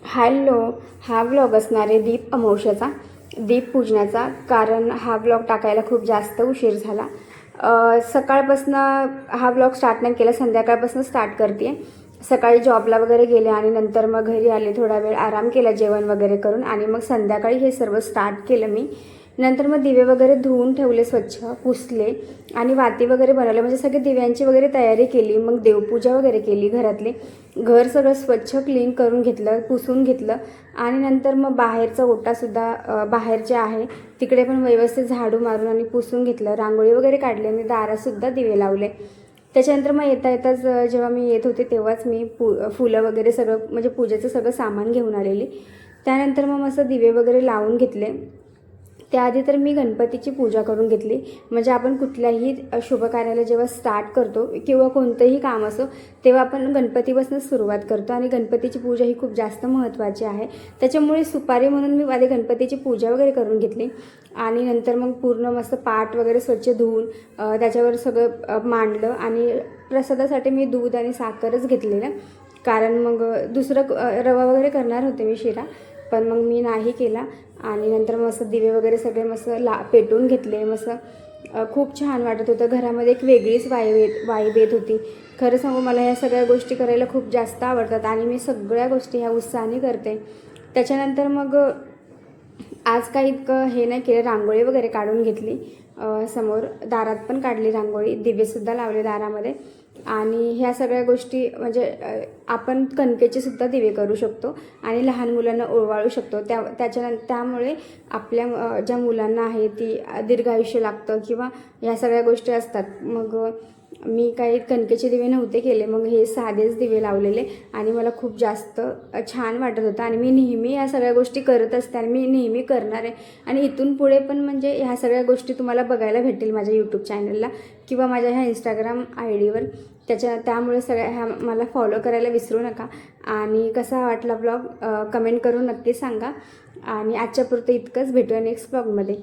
Hello. हा vlog असणार आहे दीप अमावस्येचा, दीपपूजनाचा. कारण हा व्लॉग टाकायला खूप जास्त उशीर झाला. सकाळपासून हा व्लॉग स्टार्ट नाही केला, संध्याकाळपासून स्टार्ट करते आहे. सकाळी जॉबला वगैरे गेले आणि नंतर मग घरी आले, थोडा वेळ आराम केला जेवण वगैरे करून, आणि मग संध्याकाळी हे सर्व स्टार्ट केलं मी. नंतर मग दिवे वगैरे धुवून ठेवले, स्वच्छ पुसले आणि वाती वगैरे बनवले. म्हणजे सगळे दिव्यांची वगैरे तयारी केली. मग देवपूजा वगैरे केली. घरातले घर सगळं स्वच्छ क्लीन करून घेतलं, पुसून घेतलं. आणि नंतर मग बाहेरचा ओटासुद्धा बाहेर जे आहे तिकडे पण व्यवस्थित झाडू मारून आणि पुसून घेतलं. रांगोळी वगैरे काढली आणि दारातसुद्धा दिवे लावले. त्याच्यानंतर मग येता येताच जेव्हा मी येत होते तेव्हाच मी फुलं वगैरे सगळं म्हणजे पूजेचं सगळं सामान घेऊन आलेली. त्यानंतर मग मस्त दिवे वगैरे लावून घेतले. त्याआधी तर मी गणपतीची पूजा करून घेतली. म्हणजे आपण कुठल्याही शुभ कार्याला जेव्हा स्टार्ट करतो किंवा कोणतंही काम असो तेव्हा आपण गणपतीपासूनच सुरुवात करतो, आणि गणपतीची पूजा ही खूप जास्त महत्त्वाची आहे. त्याच्यामुळे सुपारी म्हणून मी आधी गणपतीची पूजा वगैरे करून घेतली. आणि नंतर मग पूर्ण मस्त पाट वगैरे स्वच्छ धुवून त्याच्यावर सगळं मांडलं. आणि प्रसादासाठी मी दूध आणि साखरच घेतलेलं, कारण मग दुसरं रवा वगैरे करणार होते मी, शिरा, पण मग मी नाही केला. आणि नंतर मस्त दिवे वगैरे सगळे मस्त पेटवून घेतले. मस्त खूप छान वाटत होतं. घरामध्ये एक वेगळीच वाईब येत होती. खरं सांगू, मला ह्या सगळ्या गोष्टी करायला खूप जास्त आवडतात आणि मी सगळ्या गोष्टी ह्या उत्साहाने करते. त्याच्यानंतर मग आज काही इतकं हे नाही केलं, रांगोळी वगैरे काढून घेतली. समोर दारात पण काढली रांगोळी, दिवेसुद्धा लावले दारामध्ये. आणि ह्या सगळ्या गोष्टी म्हणजे आपण कणकेचे सुद्धा दिवे करू शकतो आणि लहान मुलांना ओवाळू शकतो. त्यामुळे आपल्या ज्या मुलांना आहे ती दीर्घायुष्य लागतं किंवा ह्या सगळ्या गोष्टी असतात. मग मी काही कणकेचे दिवे नव्हते केले, मग हे साधेच दिवे लावलेले आणि मला खूप जास्त छान वाटत होतं. आणि मी नेहमी या सगळ्या गोष्टी करत असते आणि मी नेहमी करणार आहे. आणि इथून पुढे पण म्हणजे ह्या सगळ्या गोष्टी तुम्हाला बघायला भेटेल माझ्या यूट्यूब चॅनलला किंवा माझ्या ह्या इंस्टाग्राम ID वर. त्यामुळे सगळ्या ह्या मला फॉलो करायला विसरू नका. आणि कसा वाटला ब्लॉग कमेंट करून नक्की सांगा. आणि आजच्यापुरतं इतकंच. भेटूया नेक्स्ट ब्लॉगमध्ये.